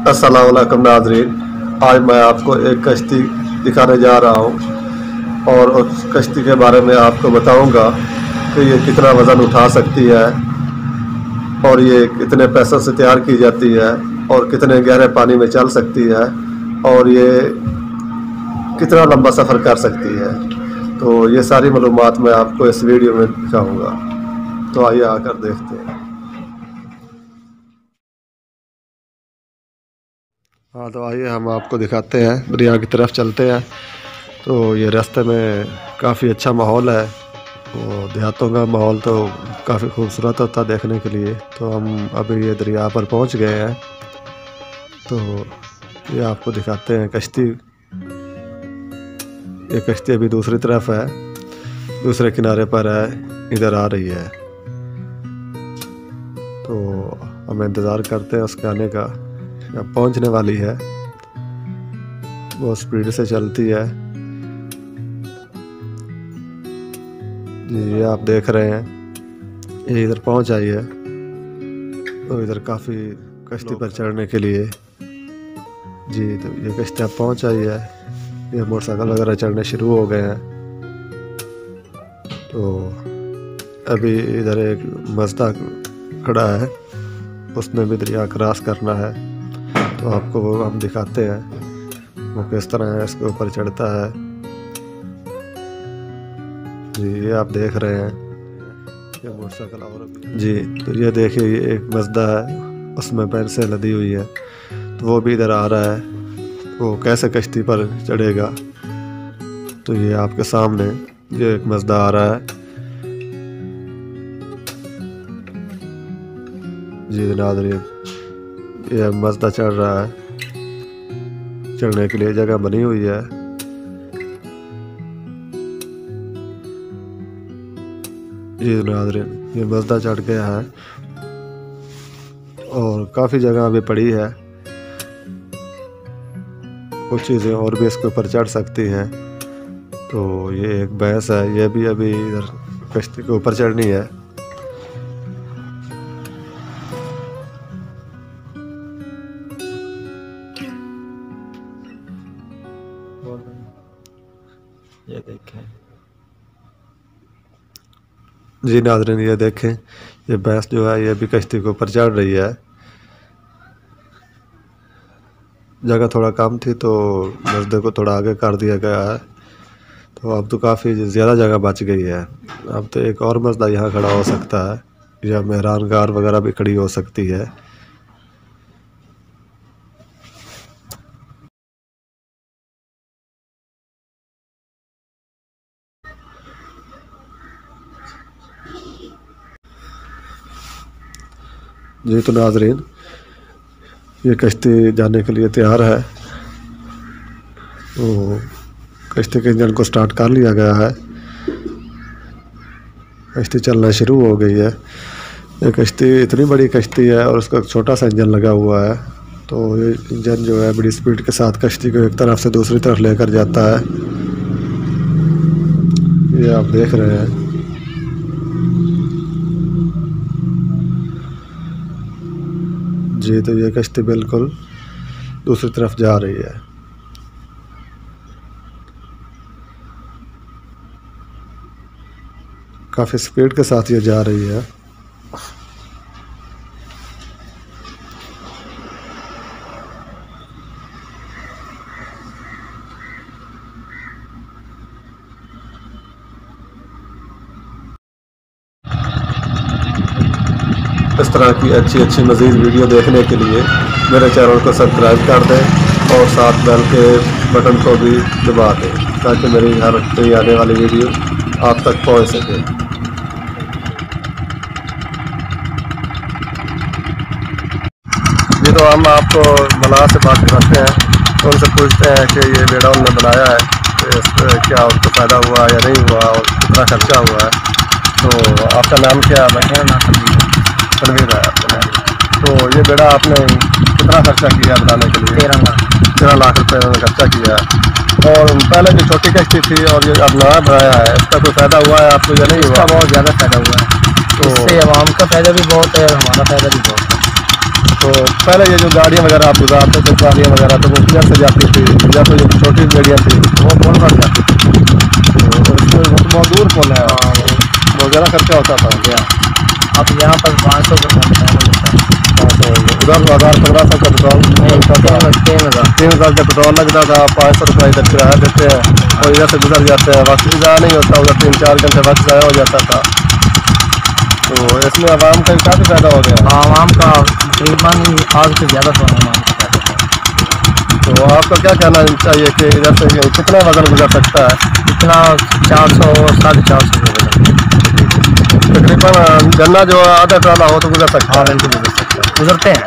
अस्सलाम वालेकुम नाज़रीन, आज मैं आपको एक कश्ती दिखाने जा रहा हूँ और उस कश्ती के बारे में आपको बताऊँगा कि ये कितना वज़न उठा सकती है और ये कितने पैसों से तैयार की जाती है और कितने गहरे पानी में चल सकती है और ये कितना लंबा सफ़र कर सकती है। तो ये सारी मालूमात मैं आपको इस वीडियो में दिखाऊँगा। तो आइए आकर देखते हैं। हाँ, तो आइए हम आपको दिखाते हैं, दरिया की तरफ चलते हैं। तो ये रास्ते में काफ़ी अच्छा माहौल है, वो देहातों का माहौल तो काफ़ी खूबसूरत होता है देखने के लिए। तो हम अभी ये दरिया पर पहुंच गए हैं, तो ये आपको दिखाते हैं कश्ती। ये कश्ती अभी दूसरी तरफ है, दूसरे किनारे पर है, इधर आ रही है। तो हम इंतज़ार करते हैं उसके आने का। अब पहुंचने वाली है, बहुत स्पीड से चलती है जी। ये आप देख रहे हैं, ये इधर पहुंच आई है। तो इधर काफ़ी कश्ती पर चढ़ने के लिए जी, तो ये कश्ती अब पहुंच आई है। ये मोटरसाइकिल वगैरह चढ़ने शुरू हो गए हैं। तो अभी इधर एक मज़दा खड़ा है, उसने भी दरिया क्रॉस करना है। तो आपको वो हम दिखाते हैं वो किस तरह है, इसके ऊपर चढ़ता है जी। ये आप देख रहे हैं, ये मोटरसाइकिल और जी। तो ये देखिए, ये एक मज़दा है, उसमें पेंसिल लदी हुई है। तो वो भी इधर आ रहा है, वो कैसे कश्ती पर चढ़ेगा। तो ये आपके सामने ये एक मज़दा आ रहा है जी नाज़रीन। ये मज़दा चढ़ रहा है, चढ़ने के लिए जगह बनी हुई है ये नाज़रीन। ये मज़दा चढ़ गया है और काफ़ी जगह अभी पड़ी है, कुछ चीज़ें और भी इसके ऊपर चढ़ सकती हैं। तो ये एक भैंस है, ये भी अभी इधर कश्ती के ऊपर चढ़नी है। ये देखें जी नाज़रीन, ये देखें, ये भैंस जो है ये भी कश्ती के ऊपर चढ़ रही है। जगह थोड़ा कम थी तो मज़दे को थोड़ा आगे कर दिया गया है। तो अब तो काफ़ी ज़्यादा जगह बच गई है। अब तो एक और मज़दा यहाँ खड़ा हो सकता है, या मेहरान कार वगैरह भी खड़ी हो सकती है। जी तो नाज़रीन, ये कश्ती जाने के लिए तैयार है। तो कश्ती के इंजन को स्टार्ट कर लिया गया है, कश्ती चलना शुरू हो गई है। ये कश्ती इतनी बड़ी कश्ती है और उसका छोटा सा इंजन लगा हुआ है। तो ये इंजन जो है बड़ी स्पीड के साथ कश्ती को एक तरफ से दूसरी तरफ लेकर जाता है, ये आप देख रहे हैं जी। तो ये कश्ती बिल्कुल दूसरी तरफ जा रही है। काफ़ी स्पीड के साथ ये जा रही है। इस तरह की अच्छी मज़ीद वीडियो देखने के लिए मेरे चैनल को सब्सक्राइब कर दें और साथ बेल के बटन को भी दबा दें, ताकि मेरी हर नई आने वाली वीडियो आप तक पहुंच सके। जी तो हम आपको मलाह से बात करते हैं, तो उनसे पूछते हैं कि ये बेड़ा उन्होंने बनाया है, तो इससे क्या उनको फ़ायदा हुआ या नहीं हुआ और कितना खर्चा हुआ है। तो आपका नाम क्या है? मेरा नाम तनवीर है आपका नाम। तो ये बेड़ा आपने कितना खर्चा किया बनाने के लिए? 13 लाख रुपये उन्होंने खर्चा किया है। और पहले जो छोटी कश्ती थी और ये अब नया बनाया है, इसका कोई फ़ायदा हुआ है आपको या नहीं हुआ? इसका बहुत ज़्यादा फ़ायदा हुआ है। तो इससे आवाम का फ़ायदा भी बहुत है और हमारा फ़ायदा भी बहुत है। तो पहले ये जो गाड़ियाँ वगैरह आप गुजारते थे, ट्रालियाँ वगैरह, तो वो किधर से जाती थी, या तो जो छोटी गाड़ियाँ थी वो पुल पर जाती थी? तो इसमें वो तो बहुत दूर पुल है, बहुत ज़्यादा खर्चा होता था क्या? अब यहाँ पर 500 का उधर 1500 का पेट्रोल लगता था, 3000 का पेट्रोल लगता था, 500 रुपये इधर किराया देते हैं और इधर से गुजर जाते हैं, वक्त भी ज़्यादा नहीं होता, उधर 3-4 घंटे वक्त ज़ाया हो जाता था। तो इसमें आवाम का काफ़ी फ़ायदा हो गया। आवाम का तकरीबन आज से ज़्यादा तो आवाम का फ़ायदा है। तो आपको क्या कहना चाहिए कि इधर से कितना वज़न गुजर सकता है? इतना 400 450 तकरीबन गन्ना जो आधा ट्राला हो तो गुजर सकता है। गुजरते हैं।